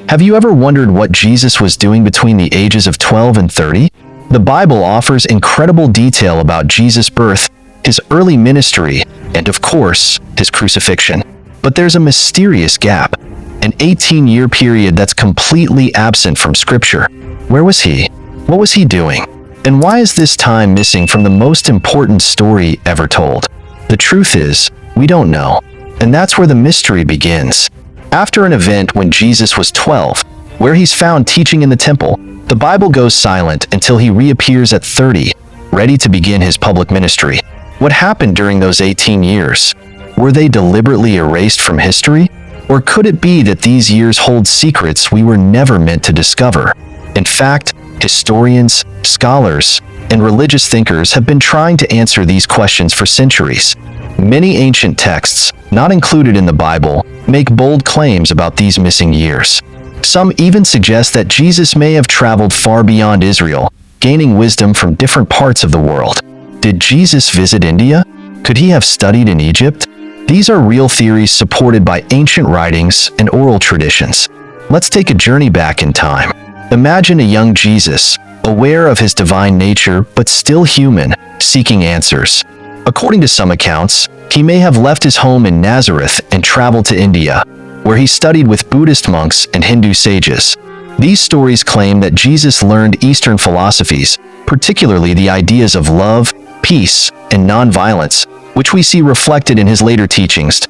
Have you ever wondered what Jesus was doing between the ages of 12 and 30? The Bible offers incredible detail about Jesus' birth, his early ministry, and of course, his crucifixion. But there's a mysterious gap, an 18-year period that's completely absent from Scripture. Where was he? What was he doing? And why is this time missing from the most important story ever told? The truth is, we don't know. And that's where the mystery begins. After an event when Jesus was 12, where he's found teaching in the temple, the Bible goes silent until he reappears at 30, ready to begin his public ministry. What happened during those 18 years? Were they deliberately erased from history? Or could it be that these years hold secrets we were never meant to discover? In fact, historians, scholars, and religious thinkers have been trying to answer these questions for centuries. Many ancient texts, not included in the Bible, make bold claims about these missing years. Some even suggest that Jesus may have traveled far beyond Israel, gaining wisdom from different parts of the world. Did Jesus visit India? Could he have studied in Egypt? These are real theories supported by ancient writings and oral traditions. Let's take a journey back in time. Imagine a young Jesus, aware of his divine nature but still human, seeking answers. According to some accounts, he may have left his home in Nazareth and traveled to India, where he studied with Buddhist monks and Hindu sages. These stories claim that Jesus learned Eastern philosophies, particularly the ideas of love, peace, and nonviolence, which we see reflected in his later teachings.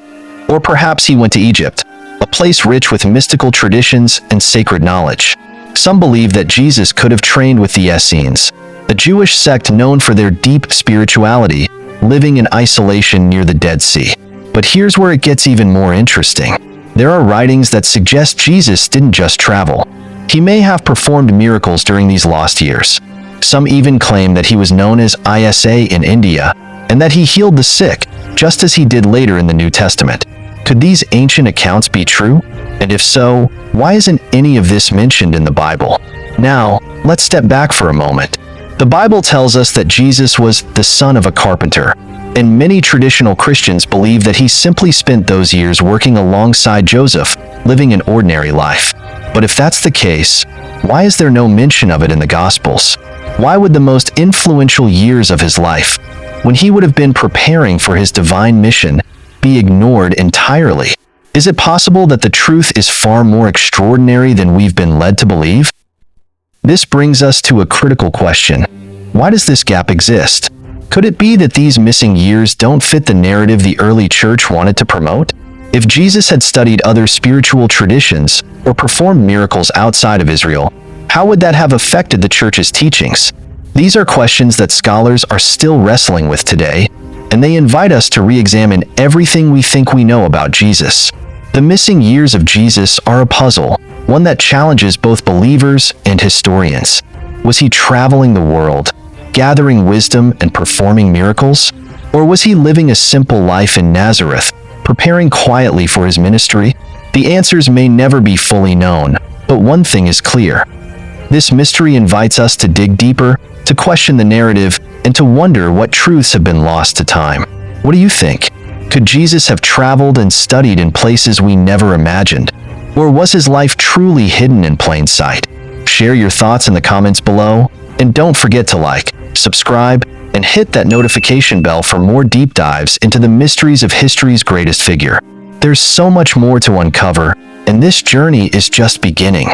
Or perhaps he went to Egypt, a place rich with mystical traditions and sacred knowledge. Some believe that Jesus could have trained with the Essenes, a Jewish sect known for their deep spirituality, living in isolation near the Dead Sea. But here's where it gets even more interesting. There are writings that suggest Jesus didn't just travel. He may have performed miracles during these lost years. Some even claim that he was known as Isa in India, and that he healed the sick, just as he did later in the New Testament. Could these ancient accounts be true? And if so, why isn't any of this mentioned in the Bible? Now, let's step back for a moment. The Bible tells us that Jesus was the son of a carpenter, and many traditional Christians believe that he simply spent those years working alongside Joseph, living an ordinary life. But if that's the case, why is there no mention of it in the Gospels? Why would the most influential years of his life, when he would have been preparing for his divine mission, be ignored entirely? Is it possible that the truth is far more extraordinary than we've been led to believe? This brings us to a critical question. Why does this gap exist? Could it be that these missing years don't fit the narrative the early church wanted to promote? If Jesus had studied other spiritual traditions or performed miracles outside of Israel, how would that have affected the church's teachings? These are questions that scholars are still wrestling with today, and they invite us to re-examine everything we think we know about Jesus. The missing years of Jesus are a puzzle, one that challenges both believers and historians. Was he traveling the world, gathering wisdom and performing miracles? Or was he living a simple life in Nazareth, preparing quietly for his ministry? The answers may never be fully known, but one thing is clear. This mystery invites us to dig deeper, to question the narrative, and to wonder what truths have been lost to time. What do you think? Could Jesus have traveled and studied in places we never imagined? Or was his life truly hidden in plain sight? Share your thoughts in the comments below, and don't forget to like, subscribe, and hit that notification bell for more deep dives into the mysteries of history's greatest figure. There's so much more to uncover, and this journey is just beginning.